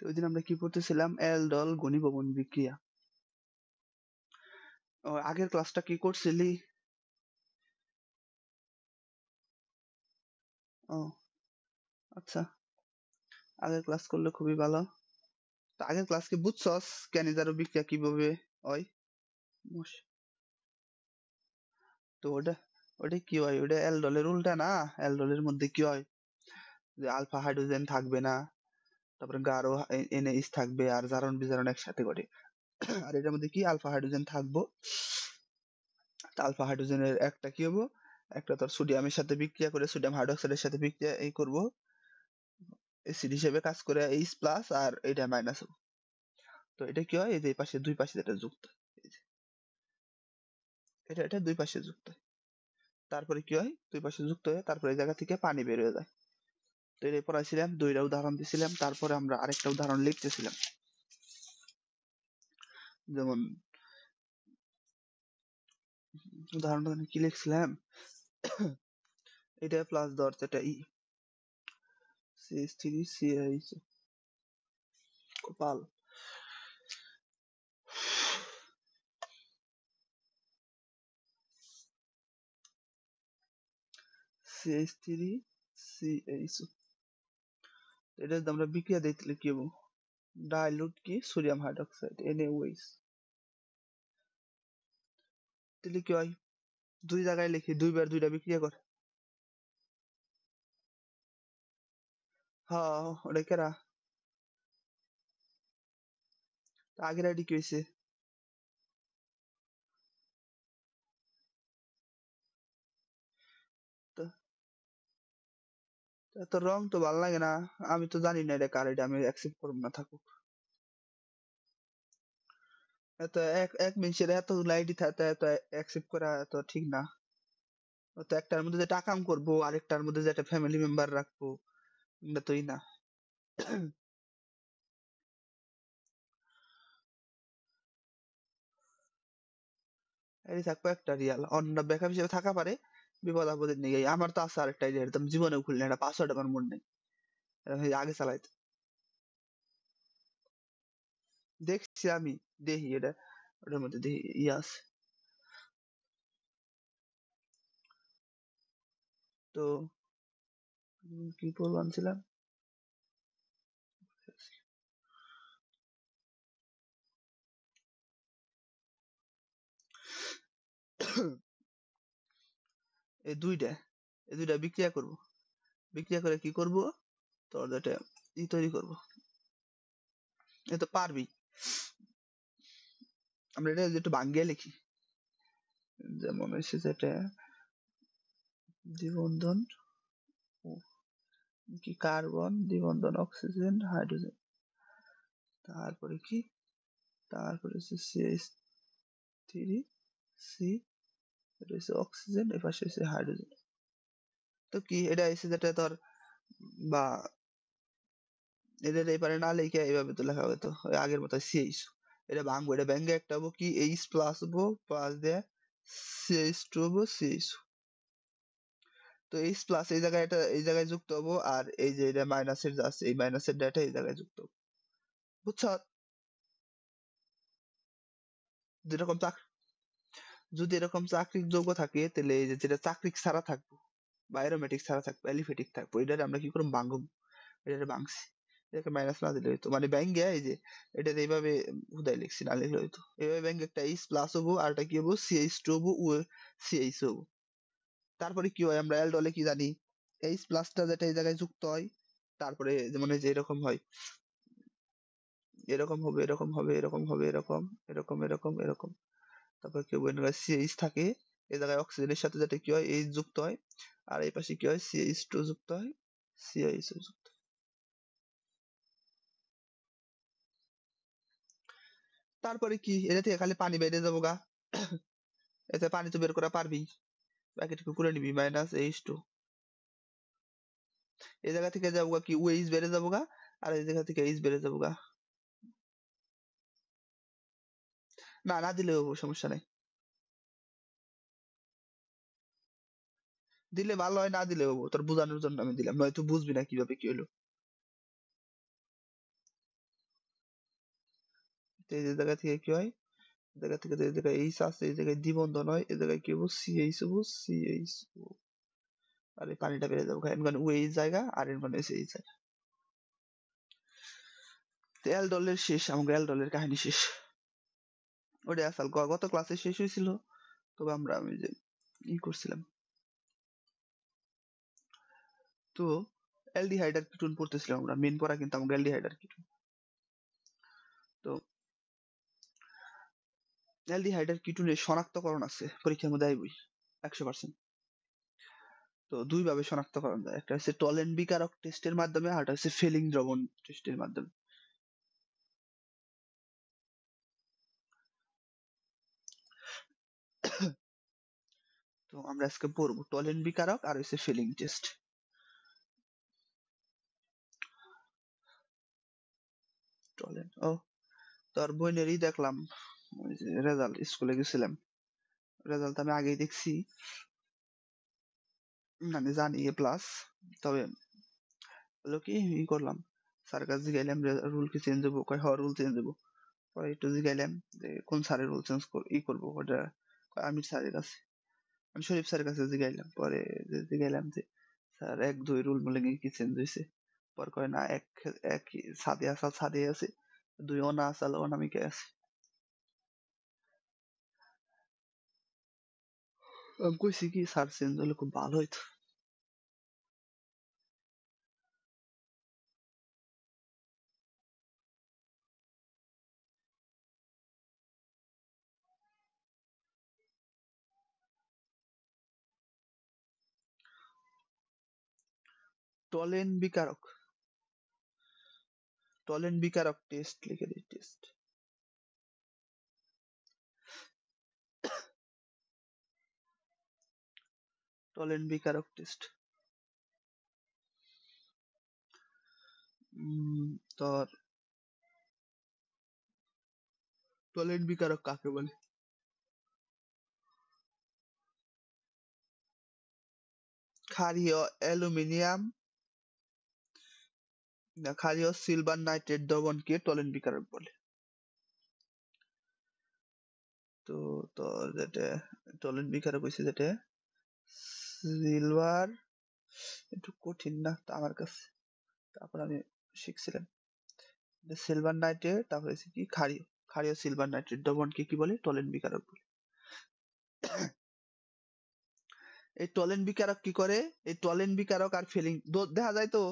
ওইদিন আমরা কি পড়তেছিলাম? অ্যালডল ঘনীভবন বিক্রিয়া। আগের ক্লাসটা কি করছিলি? ও আচ্ছা, আগের ক্লাস করলে খুবই ভালো। তো আগের ক্লাস কি বুঝছস ক্যানিজারো বিক্রিয়া কিভাবে হয়? তো ওটা কি হয়? ওটা অ্যালডলের উল্টা না? অ্যালডলের মধ্যে কি হয় যে আলফা হাইড্রোজেন থাকবে না, তারপরে গাঢ় এনএইচ থাকবে আর জারণ বিজারণ একসাথে ঘটে। আর এটার মধ্যে কি আলফা হাইড্রোজেন থাকবো। আলফা হাইড্রোজেনের একটা কি হবো, একটা তোর সোডিয়ামের সাথে বিক্রিয়া করে সোডিয়াম হাইড্রোক্সাইডের সাথে বিক্রিয়া এই করবো, অ্যাসিড হিসেবে কাজ করে H প্লাস আর এটা মাইনাস হবে। তো এটা কি হয়, এই যে এই পাশে দুই পাশে যেটা যুক্ত, এই যে এটা দুই পাশে যুক্ত হয়। তারপরে কি হয়, দুই পাশে যুক্ত হয়ে তারপরে এই জায়গা থেকে পানি বের হয়ে যায়। তো এটা পড়াইছিলাম, দুইটা উদাহরণ দিছিলাম, তারপরে আমরা আরেকটা উদাহরণ লিখতেছিলাম। যেমন উদাহরণটা আমি কি লিখছিলাম, এটা প্লাস ধরছে এটা ই CH3CH কপাল CH3CH, এটা যদি আমরা বিক্রিয়া দিই তাহলে কি হবো, ডাইলুট কি সোডিয়াম হাইড্রোক্সাইড NaOH। তাহলে কি হয়, দুই জায়গায় লিখি, দুইবার দুইটা বিক্রিয়া করে। হ্যাঁ ওটা কেরা, আগের আইডি কি হয়েছে? তো রং তো ভালো লাগে না, আমি তো জানি না এটা কার আইডি, আমি অ্যাকসেপ্ট করব না, থাকুক। এত এক এক মিনিটের এত আইডি থাকতে এত অ্যাকসেপ্ট করা এত ঠিক না। তো একটার মধ্যে যেটা কাম করবো আরেকটার মধ্যে যেটা ফ্যামিলি মেম্বার রাখবো, এটা তোই না। এই থাকবো একটা রিয়াল, অন্য ব্যাকআপ হিসেবে থাকা পারে বিপদ আপদের নেই। আমার তো আছে আরেকটা আইডি, একদম জীবনেও খুললে একটা পাসওয়ার্ড আমার মনে নেই, আগে চালাইতে দেখছি আমি, দেখি এটা ওটার মধ্যে দেখি আছে। তো কি বলছিলাম, এই দুইটা বিক্রিয়া করব, বিক্রিয়া করে কি করব, তোর যেটা তৈরি করব, এ তো পারবি। আমরা এটা একটু ভাঙ্গিয়ে লিখি, যেমন হচ্ছে যেটা দ্বিবন্ধন কি কার্বন, দ্বিবন্ধন অক্সিজেন হাইড্রোজেন, তারপরে কি, তারপরে হচ্ছে CH3C, এটা হচ্ছে অক্সিজেন, এ পাশে হচ্ছে হাইড্রোজেন। তো কি এটা এসে যেটা তোর, বা এদের এবারে না লিখে এইভাবে তো লেখা হতো আগের মতো CH, এটা ভাঙবো, এটা ভেঙে একটা হবো কি H প্লাস হবো, প্লাস দিয়ে CH2 হবো CH। তো H প্লাস এই জায়গায় এটা এই জায়গায় যুক্ত হবো, আর এই যে এটা মাইনাসের যা আছে এই মাইনাসের ডাটা এই জায়গায় যুক্ত হবো, বুঝছো? যেরকম যদি এরকম চাকরিক যৌগ থাকে তাহলে এই যে যেটা চাকরিক ছাড়া থাকবো বা অ্যারোমেটিক ছাড়া থাকবো অ্যালিফেটিক থাকবো, এটারে আমরা কি করবো ভাঙবো, এটারে ভাঙছি, এটাকে মাইনাস না দিলে হইতো, মানে ব্যাঙ্গে এই যে এটা এইভাবে হুদাই লিখছি, না লিখলে হইতো এইভাবে ব্যাঙ্গে একটা H প্লাস হবো আর এটা কি হবো CH2 হবো, ও CH হবো। তারপরে কি হয়, আমরা অ্যালডলে কি জানি, H প্লাসটা যেটা এই জায়গায় যুক্ত হয়, তারপরে যেমন এই যে এরকম হয়, এরকম হবে এরকম হবে এরকম হবে এরকম এরকম এরকম এরকম, তারপর কি হবে CH থাকে, এই জায়গায় অক্সিজেনের সাথে যেটা কি হয় H যুক্ত হয়, আর এই পাশে কি হয় CH2 যুক্ত হয়, CH যুক্ত হয়। তারপরে কি এটা থেকে খালি পানি বেরিয়ে যাবো গা, এতে পানি তো বের করা পারবি, বাকিটুকু করে নিবি -H2, এই জায়গা থেকে যাবো গা কি OH বেড়ে যাবো গা, আর এই জায়গা থেকে H বেড়ে যাবো গা। না না দিলেও সমস্যা নাই, দিলে ভালো হয়, না দিলেও তোর বোঝানোর জন্য আমি দিলাম, নয়তো বুঝবি না কিভাবে কি হলো। তো এই জায়গা থেকে কি হয়, এই জায়গা থেকে এই জায়গায় এইচ আছে, এই জায়গায় দ্বিবন্ধন হয়, এই জায়গায় কি হবো সিএইচ হবো, সিএইচ। আর এই পানিটা বেড়ে যাবো, এর মানে ও এই জায়গা আর এর মানে হচ্ছে এই জায়গা। তো অ্যালডোলের শেষ, আমাকে অ্যালডোলের কাহিনী শেষ। ওটা আসল গত ক্লাসে শেষ হয়েছিল, তবে আমি যে করছিলাম। তো অ্যালডিহাইড আর কিটোন পড়তেছিলাম আমরা, মেন পড়া কিন্তু আমাকে অ্যালডিহাইড আর কিটোন। তো অ্যালডিহাইড আর কিটোনের শনাক্তকরণ আছে, পরীক্ষার মধ্যে আইবই 100%। তো দুই ভাবে শনাক্তকরণ যায়, একটা হচ্ছে টলেন বিকারক টেস্টের মাধ্যমে, আর একটা হচ্ছে ফেলিং দ্রবণ টেস্টের মাধ্যমে। তো আমরা আজকে পড়বো টলেন বিকারক আর হচ্ছে ফেলিং টেস্ট। টলেন ও তোর বোনেরই দেখলাম রেজাল্ট, স্কুলে গেছিলাম, রেজাল্ট আমি আগেই দেখছি, আমি জানি এ প্লাস। তবে হলো কি করলাম, স্যার কাছে জিগাইলাম রুল কি চেঞ্জ হবো, কয় হ রুল চেঞ্জ হবো। পরে একটু জিগাইলাম যে কোন স্যারের রুল চেঞ্জ করবো ওটা, আমির স্যারের কাছে, আমি শরীফ স্যারের কাছে জিগাইলাম। পরে জিগাইলাম যে স্যার 1-2 রুল বলে কি চেঞ্জ হয়েছে, পর কয় না এক এক সাদে আসাল সাদে আছে, 2 অনা আসাল অনামিকে আছে। আমি কইছি কি স্যার চেঞ্জ হলে খুব ভালো হইতো। টলেন বিকারক, টলেন বিকারক টেস্ট লিখে দিই, টেস্ট। টলেন বিকারক টেস্ট। তোর টলেন বিকারক কাকে বলে? ক্ষারীয় অ্যালুমিনিয়াম না ক্ষারীয় সিলভার নাইট্রেট দ্রবণকে টলেন বিকারক বলে। তো তোর যেটা টলেন বিকারক হইছে যেটা সিলভার, একটু কঠিন না আমার কাছে, তারপর আমি শিখছিলাম সিলভার নাইট্রেট, তারপরে হচ্ছে কি ক্ষারীয়, ক্ষারীয় সিলভার নাইট্রেট দ্রবণকে কি বলে? টলেন বিকারক বলে। এই টলেন বিকারক কি করে? এই টলেন বিকারক আর ফেলিং দেখা যায় তো।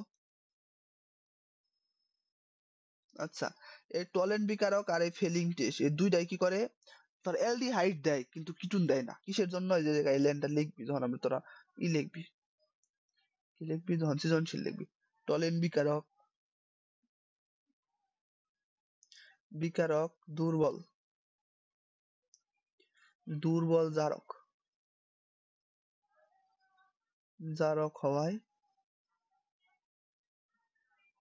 আচ্ছা, এই টলেন বিকারক আর এই ফেলিং টেস্ট এই দুইটাই কি করে? তোর অ্যালডিহাইড দেয় কিন্তু কিটুন দেয় না। কিসের জন্য? এই যে জায়গায় ল্যান্ডটা লিখবি যখন আমি তোরা লিখবি, কি লিখবি যখন সৃজনশীল লিখবি, টলেন বিকারক, বিকারক দুর্বল, দুর্বল জারক, জারক হওয়ায়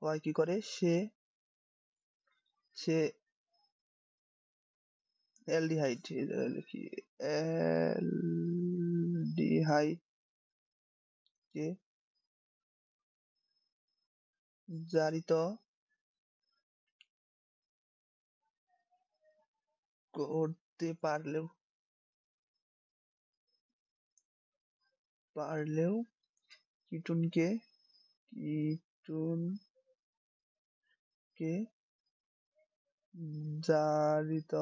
হওয়ায় কি করে? সে সে অ্যালডিহাইড, লিখি অ্যালডিহাইড কে জারিত করতে পারলেও কিটুনকে কিটুনকে জারিত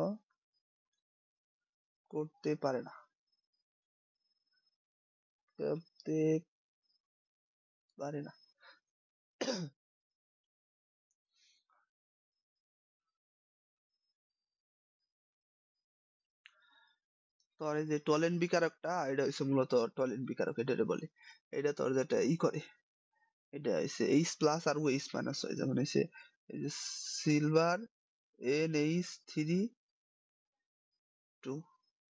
করতে পারে না, করতে পারে না। তোর এই যে টলেন বিকারকটা, এটা হচ্ছে মূলত টলেন বিকারক, এটা বলে। এটা তোর যেটা করে, এটা হচ্ছে এইচ প্লাস আর এইচ মাইনাস হয়, যেমন হচ্ছে এই যে সিলভার NH3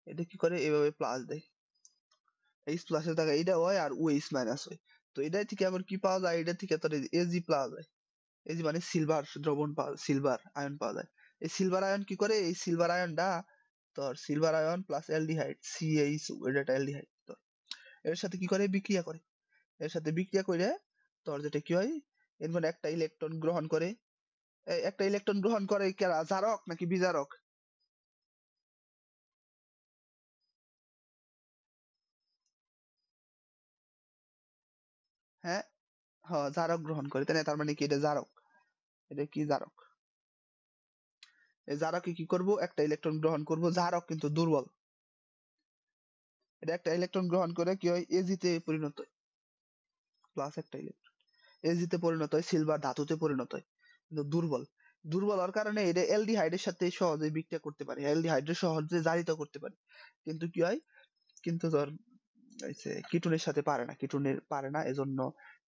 এটা কি করে? এভাবে প্লাস দেয়, এইচ প্লাসের জায়গায় এটা হয় আর ওএইচ মাইনাস হয়। তো এটা থেকে আবার কি পাওয়া যায়? এটা থেকে তোর এজি পাওয়া যায়, এজি মানে সিলভার দ্রবণ পাওয়া, সিলভার আয়ন পাওয়া যায়। এই সিলভার আয়ন কি করে? এই সিলভার আয়নটা তোর silver ion plus aldehyde CH, এটা অ্যালডিহাইড, তো এর সাথে কি করে? বিক্রিয়া করে। এর সাথে বিক্রিয়া করে তোর যেটা কি হয়, এর মানে একটা ইলেকট্রন গ্রহণ করে, একটা ইলেকট্রন গ্রহণ করে কারা, জারক নাকি বিজারক? হ্যাঁ, জারক গ্রহণ করে, তাই না? তার মানে কি এটা জারক? এটা কি জারক? এই জারকে কি করব, একটা ইলেকট্রন গ্রহণ করব, জারক কিন্তু দুর্বল। এটা একটা ইলেকট্রন গ্রহণ করে কি হয়, Ag তে পরিণত হয়, প্লাস একটা ইলেকট্রন Ag তে পরিণত হয়, সিলভার ধাতুতে পরিণত হয়, কিন্তু দুর্বল। দুর্বল হওয়ার কারণে এটা অ্যালডিহাইডের সাথে সহজে বিক্রিয়া করতে পারে, অ্যালডিহাইডের সহজে জারিত করতে পারে, কিন্তু কি হয়, কিন্তু ধর এই যে কিটোনের সাথে পারে না, কিটোনের পারে না, এজন্য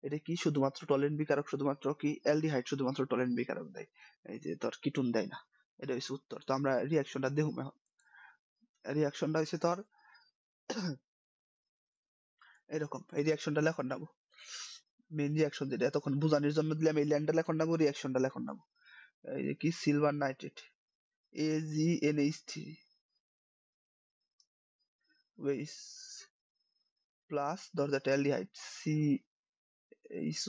এটা কি শুধুমাত্র টলেন বিকারক, শুধুমাত্র কি অ্যালডিহাইড শুধুমাত্র টলেন বিকারক দেয়, এই যে তোর কিটোন দেয় না। এটা হচ্ছে উত্তর। তো আমরা রিয়াকশনটা দেখব এখন। রিয়াকশনটা হচ্ছে তোর এরকম, এই রিয়াকশনটা লেখন নাও, মেইন রিয়াকশন যেটা এতক্ষণ বোঝানোর জন্য দিলাম, এই ল্যান্ডটা লেখন নাও, রিয়াকশনটা লেখন নাও। এই যে কি সিলভার নাইট্রেট AgNH3 ওয়েস প্লাস ধর দ্যাট অ্যালডিহাইড CH2,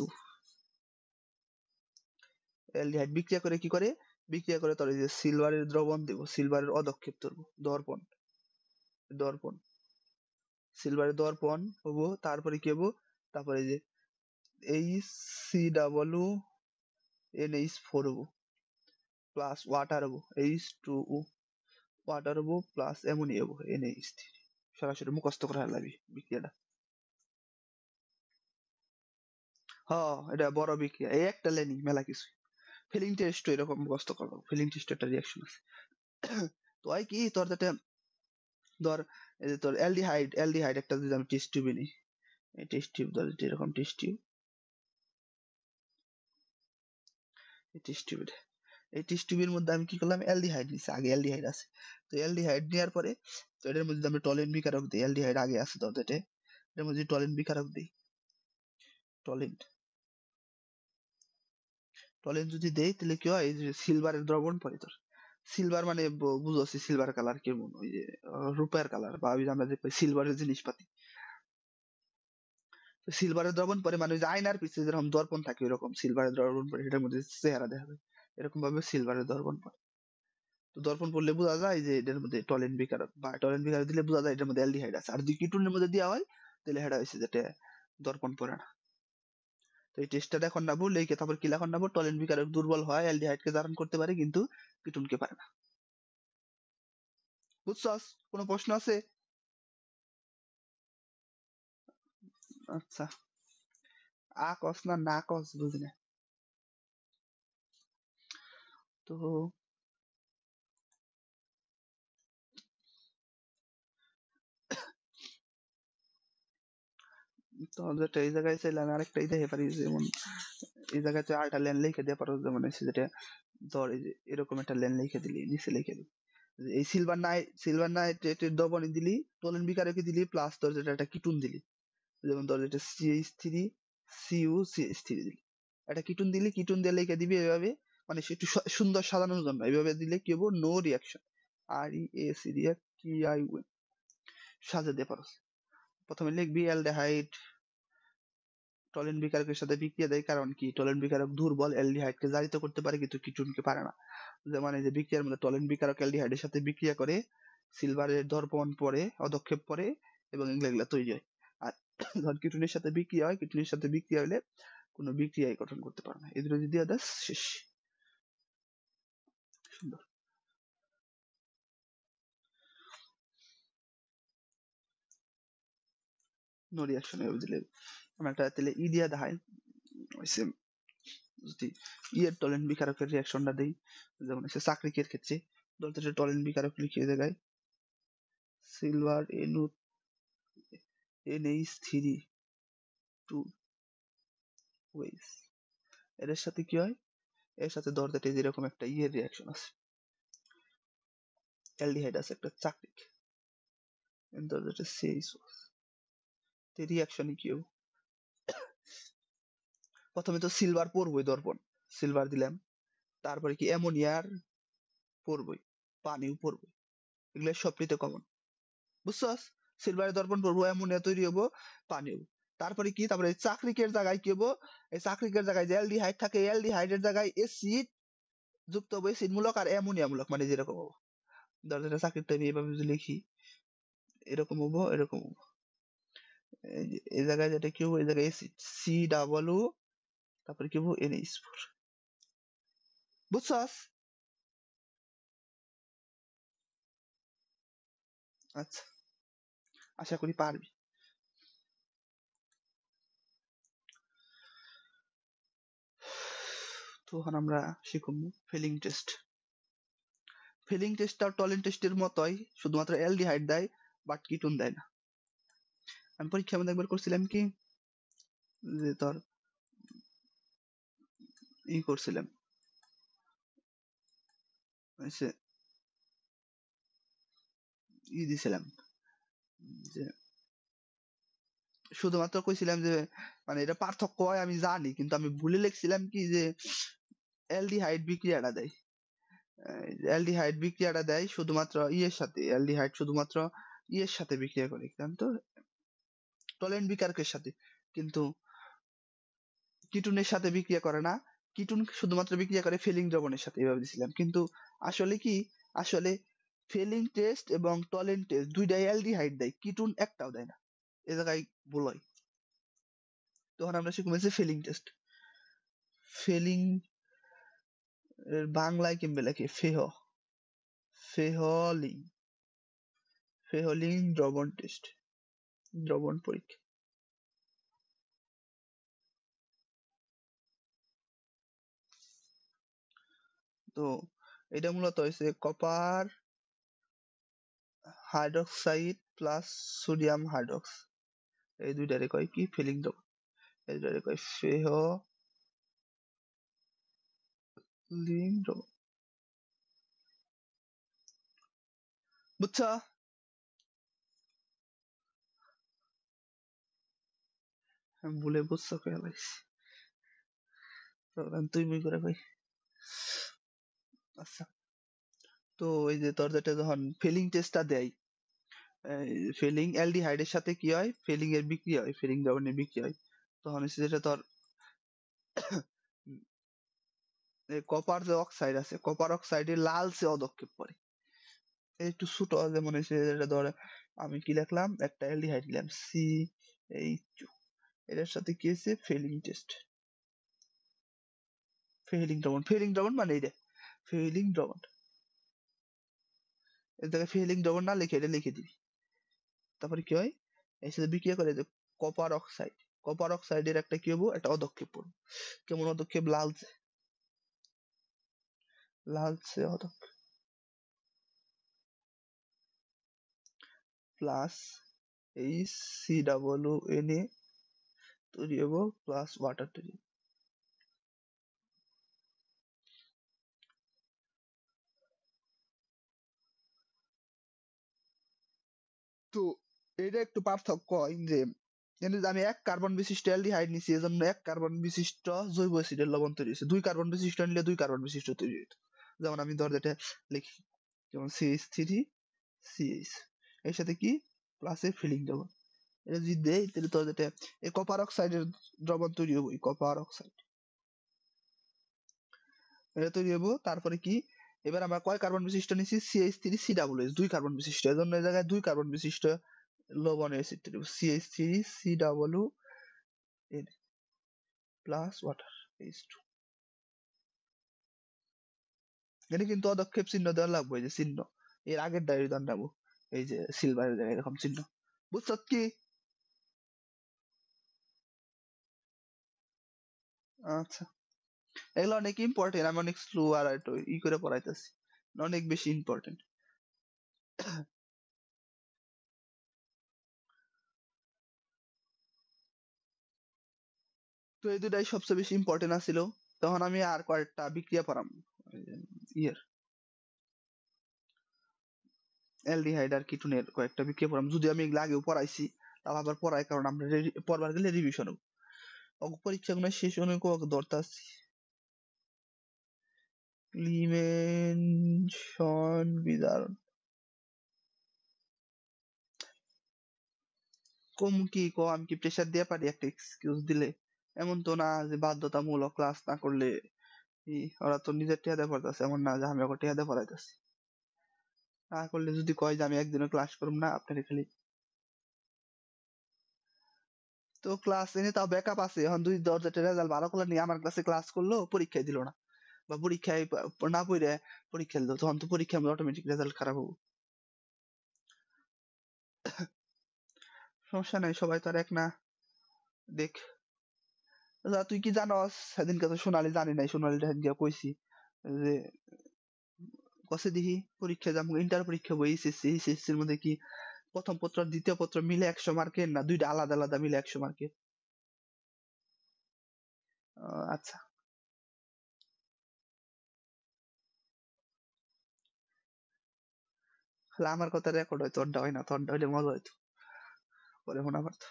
অ্যালডিহাইড বিক্রিয়া করে কি করে, বিক্রিয়া করে তোর এই যে সিলভারের দ্রবণ দেব, সিলভারের অধক্ষেপ ধরব, দর্পণ, দর্পণ, সিলভারের দর্পণ হবো, তারপরে কি হবো, তারপরে এই যে HCONH4 হবো, প্লাস ওয়াটার হবো H2O, ওয়াটার হবো প্লাস অ্যামোনিয়া হবো NH3। সরাসরি মুখস্থ করে লাগবে বিক্রিয়াটা। এটা বড় বিক্রিয়া, এই একটা লেনি মেলা কিছু। ফিলিং টেস্ট এরকম মুখস্থ করবো, ফিলিং টেস্ট একটা রিয়াকশন আছে। তো হয় কি তোর যেটা ধর, এই যে তোর অ্যালডিহাইড একটা যদি আমি টেস্ট টিউবে নিই, এই টেস্ট টিউব ধর এরকম টেস্ট টিউব, এই টেস্ট টিউবের, এই টেস্ট টিউবের মধ্যে আমি কি করলাম, অ্যালডিহাইড নিছি, আগে অ্যালডিহাইড আছে, তো অ্যালডিহাইড নেওয়ার পরে তো এটার মধ্যে আমি টলেন বিকারক দিই, অ্যালডিহাইড আগে আছে ধর যেটা, এটার মধ্যে টলেন বিকারক দিই, টলেন, টলেন যদি দেই তাহলে কি হয়, এই যে সিলভারের দ্রবণ পরে তোর, সিলভার মানে বুঝছি সিলভার কালার কেমন, ওই যে রূপার কালার, বা ওই যে আমরা যে সিলভারের জিনিসপাতি, সিলভারের দ্রবণ পরে মানে ওই যে আয়নার পিছে যেরকম দর্পণ থাকে ওইরকম সিলভারের দ্রবণ পরে, সেটার মধ্যে চেহারা দেখা যায়, এরকম ভাবে সিলভারের দর্পণ পরে। তো দর্পণ পড়লে বোঝা যায় যে এটার মধ্যে টলেন বিকারক, বা টলেন বিকারক দিলে বোঝা যায় এটার মধ্যে অ্যালডিহাইড আছে, আর যদি কিটোনের মধ্যে দেওয়া হয় তাহলে সেটা হচ্ছে যেটা দর্পণ পড়ে না। তো এই টেস্টটা এখন নাবো লেখে, তারপর কি লেখন নাবো, টলেন বিকারক দুর্বল হয়, অ্যালডিহাইডকে ধারণ করতে পারে কিন্তু কিটোনকে পারে না। বুঝছস? কোনো প্রশ্ন আছে? আচ্ছা, কস না, না কস বুঝি না। তো যেটা এই জায়গায় চাইলে আমি আরেকটা দেখে পারি, যেমন এই জায়গায় তুই আরেকটা লেন লিখে দিয়ে পারো, যেমন হচ্ছে যেটা ধর এই যে এরকম একটা লেন লিখে দিলি, নিচে লিখে দিলি এই সিলভার নাইট্রেটের দ্রবণে দিলি, টলেন বিকারকে দিলি, প্লাস তোর যেটা একটা কিটুন দিলি, যেমন ধর এটা CH3 CuCH3 দিলি, একটা কিটুন দিলি, কিটুন দিয়ে লিখে দিবি এভাবে, মানে একটু সুন্দর সাজানোর জন্য এভাবে দিলে কি হবো, no reaction, REAC react TION সাজা দিয়ে পারো। প্রথমে লিখবি অ্যালডিহাইড টলেন বিকারকের সাথে বিক্রিয়া দেয়, কারণ কি টলেন বিকারক দুর্বল, অ্যালডিহাইডকে জারিত করতে পারে কিন্তু কিটোনকে পারে না। যেমন এই যে বিক্রিয়ার মধ্যে টলেন বিকারক অ্যালডিহাইডের সাথে বিক্রিয়া করে, সিলভারের দর্পণ পরে, অধক্ষেপ পরে, এবং এগুলা তৈরি হয়। আর ধর কিটোনের সাথে বিক্রিয়া হয়, কিটোনের সাথে বিক্রিয়া হলে কোনো বিক্রিয়াই গঠন করতে পারে না, এই দুটো যদি দেয় শেষ। সুন্দর। নো রিয়াকশন এভাবে দিলে আমরা একটা তাহলে দিয়া দেখাই, সেম যদি এর টলেন বিকারকের রিয়াকশনটা দেই, যেমন হচ্ছে চাকরিকের ক্ষেত্রে ধরতে টলেন বিকারক লিখিয়ে জায়গায় সিলভার NH3 টু ওয়েস, এর সাথে কি হয়, এর সাথে ধরতে যেরকম একটা রিয়াকশন আছে, অ্যালডিহাইড আছে একটা চাকরিক, ধরতে রিয়াকশনে কি হবে, প্রথমে তো সিলভার পড়বই দর্পণ, সিলভার দিলাম, তারপরে কি অ্যামোনিয়ার পড়বই, পানিও পড়বই, এগুলো সবটিতে কমন, বুঝছস? সিলভারের দর্পণ পড়বো, অ্যামোনিয়া তৈরি হবো, পানি হবো, তারপরে কি, তারপরে চাকরিকের জায়গায় কি হবো, এই চাকরিকের জায়গায় যে অ্যালডিহাইড থাকে, অ্যালডিহাইডের জায়গায় অ্যাসিড যুক্ত হবো অ্যাসিডমূলক আর অ্যামোনিয়ামূলক, মানে যেরকম হবো। ধর যেটা চাকরিটা আমি এভাবে যদি লিখি, এরকম হবো, এরকম হবো। এই জায়গায় যেটা কি হবো, এই জায়গায় অ্যাসিড COO, তারপরে কি হবো NH4। বুঝছস? আচ্ছা, আশা করি পারবি। তো এখন আমরা শিখব ফিলিং টেস্ট। ফিলিং টেস্টটা টলিন টেস্টের মতোই, শুধুমাত্র অ্যালডিহাইড দেয়, বাট কিটোন দেয় না। আমি পরীক্ষার মধ্যে একবার করছিলাম কি, যে তোর করছিলাম সে দিছিলাম, যে শুধুমাত্র কইছিলাম যে মানে এটা পার্থক্য হয় আমি জানি, কিন্তু আমি ভুলে লিখছিলাম কি যে অ্যালডিহাইড বিক্রিয়াটা দেয়, অ্যালডিহাইড বিক্রিয়াটা দেয় শুধুমাত্র ইয়ের সাথে, অ্যালডিহাইড শুধুমাত্র ইয়ের সাথে বিক্রিয়া করে, তো টলেন বিকারকের সাথে, কিন্তু কিটুনের সাথে বিক্রিয়া করে না। কিটুন শুধুমাত্র বিক্রিয়া করে ফেলিং দ্রবণের সাথে, এভাবে দিছিলাম। কিন্তু আসলে কি, আসলে ফেলিং টেস্ট এবং টলেন টেস্ট দুইটাই অ্যালডিহাইড দেয়, কিটুন একটাও দেয় না। এ জায়গায় ভুল হয়। তখন আমরা শিখবো ফেলিং টেস্ট। ফেলিং এর বাংলায় কেমবে লেখে, ফেহলিং, ফেহলিং দ্রবণ টেস্ট, দ্রবণ পরীক্ষা। তো এটা মূলত হয়েছে কপার হাইড্রক্সাইড প্লাস সোডিয়াম হাইড্রক্স, এই দুইটারে কয় কি ফিলিং দ্রবণ, এই দুইটারে কয় ফেহলিং দ্রবণ। বুঝছো? আমি ভুলে বুঝছো কে লাইছি, তুই মুই করে কই। আচ্ছা, তো এই যে তোর যেটা যখন ফিলিং টেস্টটা দেয়, ফিলিং অ্যালডিহাইডের সাথে কি হয়, ফিলিং এর বিক্রিয়া হয়, ফিলিং দ্রবণের বিক্রিয়া হয়, তখন হচ্ছে যেটা তোর কপার যে অক্সাইড আছে, কপার অক্সাইডে লালচে অদক্ষেপ পড়ে, একটু ছোট, যেমন হচ্ছে যেটা ধর আমি কি লিখলাম, একটা অ্যালডিহাইড দিলাম CH2, এটার সাথে কি হয়েছে ফিলিং টেস্ট, ফিলিং দ্রবণ, ফিলিং দ্রবণ মানে এটা ফিলিং দ্রবণ, এর জায়গায় ফিলিং দ্রবণ না লিখে এটা লিখে দিবি। তারপরে কি হয়, এর সাথে বিক্রিয়া করে যে কপার অক্সাইড, কপার অক্সাইডের একটা কি হবো, একটা অদক্ষেপ পড়বে, কেমন অদক্ষেপ, লালচে, লালচে অদক্ষেপ, প্লাস HCOO তৈরি হবো, প্লাস ওয়াটার তৈরি। তো এটা একটু পার্থক্য হয় যে এখানে যে আমি এক কার্বন বিশিষ্ট অ্যালডিহাইড নিছি, এজন্য এক কার্বন বিশিষ্ট জৈব অ্যাসিডের লবণ তৈরি হয়েছে, দুই কার্বন বিশিষ্ট নিলে দুই কার্বন বিশিষ্ট তৈরি হইতো। যেমন আমি ধর যেটা লিখি, যেমন CH3CH, এর সাথে কি প্লাসে ফিলিং দ্রবণ, এটা যদি দেই তাহলে তোর যেটা এই কপার অক্সাইডের দ্রবণ তৈরি হবো, কপার অক্সাইড এটা তৈরি হবো। তারপরে কি, এবার আমরা কয় কার্বন বিশিষ্ট নিছি, CH3COOH, দুই কার্বন বিশিষ্ট, এজন্য এই জায়গায় দুই কার্বন বিশিষ্ট লবণের অ্যাসিড তৈরি হবো, CH3COOH প্লাস ওয়াটার H2। এটা কিন্তু অদক্ষেপ চিহ্ন দেওয়া লাগবে, এই যে চিহ্ন, এর আগের ডায়েরি দান নেবো, এই যে সিলভারের জায়গায় এরকম চিহ্ন, বুঝছো কি? আচ্ছা, এগুলো অনেক ইম্পর্টেন্ট, আমি অনেক স্লো আর একটু করে পড়াইতেছি, অনেক বেশি ইম্পর্টেন্ট। তো এই দুটাই সবচেয়ে বেশি ইম্পর্টেন্ট আছিল। তখন আমি আর কয়েকটা বিক্রিয়া পড়াম, ইয়ের অ্যালডিহাইড আর কিটোনের কয়েকটা বিক্রিয়া পড়াম, যদি আমি এগুলো আগেও পড়াইছি, তাও আবার পড়াই, কারণ আমরা পড়বার গেলে রিভিশন হবো, অঙ্ক পরীক্ষাগুলো শেষ অনেক ধরতে ক্লিমেনশন বিদারণ, কম কি আমি কি প্রেসার দিয়ে পারি একটা এক্সকিউজ দিলে? এমন তো না যে বাধ্যতামূলক ক্লাস না করলে ওরা তো নিজের টিয়া দিয়ে পড়তেছে, এমন না যে আমি ওকে টিয়া দিয়ে পড়াইতেছি। না করলে যদি কয় যে আমি একদিনও ক্লাস করব না, আপনার খালি তো ক্লাস এনে তাও ব্যাকআপ আছে। এখন দুই দরজাটা রেজাল্ট ভালো করলে নিয়ে আমার ক্লাসে ক্লাস করলো, পরীক্ষায় দিল না, বা পরীক্ষায় না পড়ে পরীক্ষা দিল, তখন তো পরীক্ষা অটোমেটিক রেজাল্ট খারাপ হবো। সমস্যা নাই, সবাই তো আর এক না। দেখ তুই কি জানস, সেদিনকে তো সোনালি জানি নাই, সোনালি সেদিনকে কইছি যে কষে দিহি পরীক্ষা যাবো, ইন্টার পরীক্ষা বই এইচএসসির মধ্যে কি প্রথম পত্র আর দ্বিতীয় পত্র মিলে 100 মার্কের, না দুইটা আলাদা আলাদা মিলে 100 মার্কের? আচ্ছা, তাহলে আমার কথা রেকর্ড হয়, তোরটা হয় না, তোরটা হইলে মজা হইতো, পরে মনে পারতো।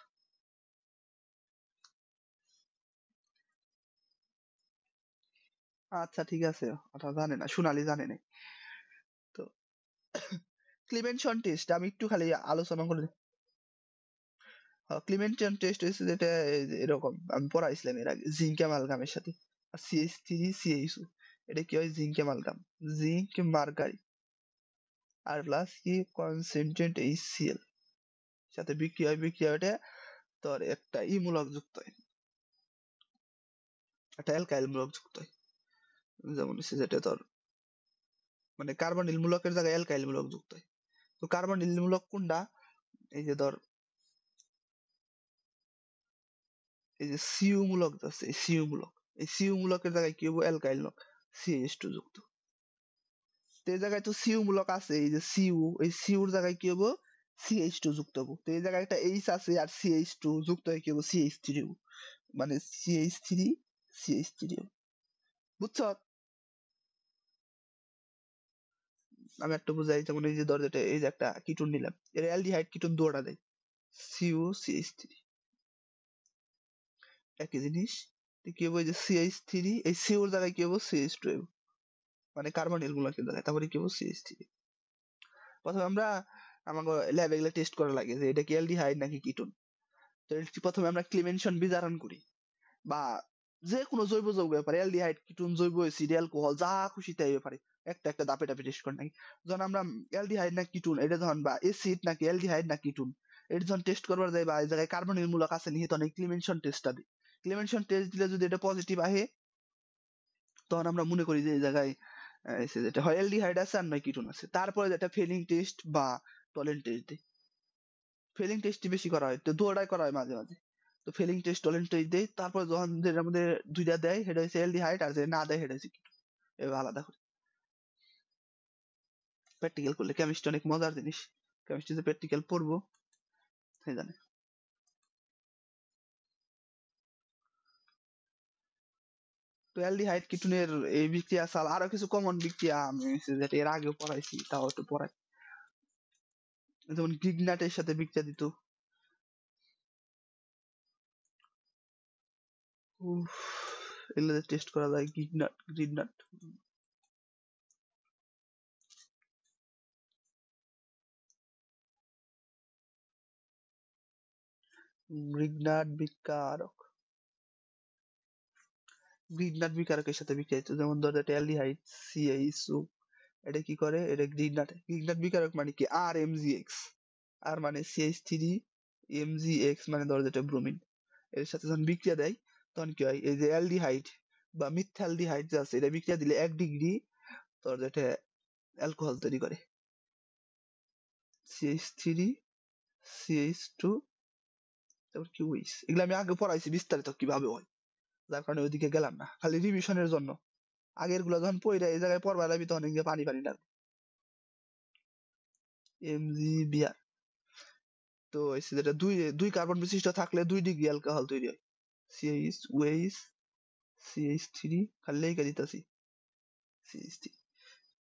আচ্ছা ঠিক আছে, ওটা জানে না, সোনালি জানে না। তো ক্লিমেনশন টেস্ট আমি একটু খালি আলোচনা করে দিই। ক্লিমেনশন টেস্ট হচ্ছে যেটা এই যে এরকম আমি পড়াইছিলাম এর আগে, জিঙ্ক অ্যামালগামের সাথে CH3 CH2, এটা কি হয়, জিঙ্ক অ্যামালগাম, জিঙ্ক মার্কারি আর প্লাস কি কনসেন্ট্রেট HCl সাথে বিক্রিয়া হয়, বিক্রিয়া ওটা তোর একটা মূলক যুক্ত হয়, একটা অ্যালকাইল মূলক যুক্ত হয়। যেমন হচ্ছে যেটা তোর মানে কার্বনিল মূলকের জায়গায় অ্যালকাইল মূলক যুক্ত হয়। তো কার্বনিল মূলক কোনটা, এই যে ধর এই যে সিউ মূলক আছে, এই সিউ মূলক, এই সিউ মূলকের জায়গায় কি হবে, অ্যালকাইল মূলক CH2 যুক্ত। তো এই জায়গায় তো সিউ মূলক আছে, এই যে সিউ, এই সিউর জায়গায় কি হবো, CH2 যুক্ত হবো। তো এই জায়গায় একটা H আছে আর CH2 যুক্ত হয়ে কি হবো, CH3 হবো, মানে CH3 বুঝছো? আমি একটা বুঝাই, যেমন এই যে ধর যেটা এই যে একটা কিটোন নিলাম, এর অ্যালডিহাইড কিটোন দুটো দেয়, COCH3, একই জিনিস। তো কি হবো, এই যে CH3, এই সিওর জায়গায় কি হবো, CH2 হবো, মানে কার্বনিল মূলকের জায়গায়, তারপরে কি হবো, CH3। প্রথমে আমরা আমাকে ল্যাবে এগুলো টেস্ট করা লাগে যে এটা কি অ্যালডিহাইড নাকি কিটোন। তো প্রথমে আমরা ক্লিমেনশন বিজারণ করি, বা যে কোনো জৈব যৌগ ব্যাপারে, অ্যালডিহাইড কিটোন জৈব অ্যাসিড অ্যালকোহল যা খুশি তাই ব্যাপারে একটা একটা দাপে দাপে টেস্ট করে নাকি। যখন আমরা অ্যালডিহাইড না কিটোন এটা যখন, বা অ্যাসিড নাকি অ্যালডিহাইড না কিটোন এটা যখন টেস্ট করবার যায়, বা এই জায়গায় কার্বনের মূলক আছে নিহিত, অনেক ক্লিমেনশন টেস্টটা দিই। ক্লিমেনশন টেস্ট দিলে যদি এটা পজিটিভ আহে, তখন আমরা মনে করি যে এই জায়গায় যেটা হয় অ্যালডিহাইড আছে আর নয় কিটোন আছে। তারপরে যেটা ফেলিং টেস্ট বা টলেন্ট টেস্ট দিই। ফেলিং টেস্টই বেশি করা হয়, তো দুটোটাই করা হয় মাঝে মাঝে। তো ফেলিং টেস্ট টলেন্ট টেস্ট দেই, তারপর যখন যেটার মধ্যে দুইটা দেয় সেটা হচ্ছে অ্যালডিহাইড, আর যে না দেয় সেটা হচ্ছে কিটোন, এভাবে আলাদা করে। প্র্যাকটিক্যাল করলে কেমিস্ট্রি অনেক মজার জিনিস, কেমিস্ট্রিতে প্র্যাকটিক্যাল পড়বো সে জানে। তো অ্যালডিহাইড কিটোনের এই বিক্রিয়া ছাড়া আরো কিছু কমন বিক্রিয়া আমি যেটা এর আগেও পড়াইছি, তাও একটু পড়াই। যেমন গ্রিগনাটের সাথে বিক্রিয়া দিত, এগুলো টেস্ট করা যায়, গ্রিগনাট গ্রিগনাট বিকারক, গ্রিগনাট বিকারকের সাথে বিক্রিয়া দিত। যেমন ধর এটা অ্যালডিহাইড CH2, এটা কি করে, এটা গ্রিগনাট, গ্রিগনাট বিকারক মানে কি RMgx, আর মানে CH3, MgX মানে ধর যেটা ব্রোমিন, এর সাথে যখন বিক্রিয়া দেয় তখন কি হয়, এই যে অ্যালডিহাইড বা মিথালডিহাইড যে আছে, এটা বিক্রিয়া দিলে 1 ডিগ্রি তোর যেটা অ্যালকোহল তৈরি করে, CH3 CH2, তারপর কি ওইস, এগুলো আমি আগে পড়াইছি বিস্তারিত কিভাবে হয়, যার কারণে ওইদিকে গেলাম না, খালি রিভিশনের জন্য। আগের গুলো যখন পড়ে এই জায়গায় পড়বা লাগবে, তখন গিয়ে পানি পানি লাগবে। MgBr, তো হচ্ছে যেটা দুই দুই কার্বন বিশিষ্ট থাকলে 2 ডিগ্রি অ্যালকোহল তৈরি হয়, CH ওইস CH3, খালি লেখা দিতেছি CH3।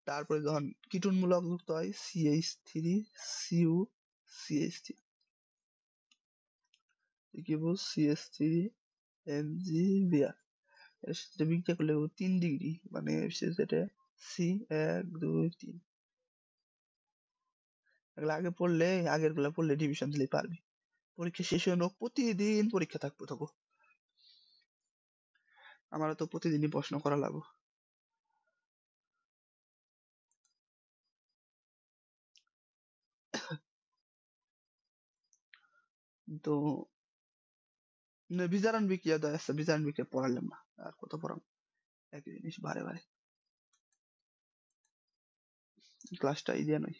তারপরে যখন কিটোন মূলক যুক্ত হয় CH3 CU CH3, কি বল CH3 MgBr, এর সাথে বিক্রিয়া করলে 3 ডিগ্রি, মানে যেটা C 1 2 3। এগুলো আগে পড়লে, আগের গুলা পড়লে ডিভিশন দিলে পারবি। পরীক্ষা শেষ হয়ে হোক, প্রতিদিন পরীক্ষা থাকবো তবু, আমারও তো প্রতিদিনই প্রশ্ন করা লাগবে। তো বিজারণ বিক্রিয়া তো আছে, বিজারণ বিক্রিয়া পড়াইলাম না, আর কত পড়াম, একই জিনিস বারে বারে, ক্লাসটা ইজিয়া নয়।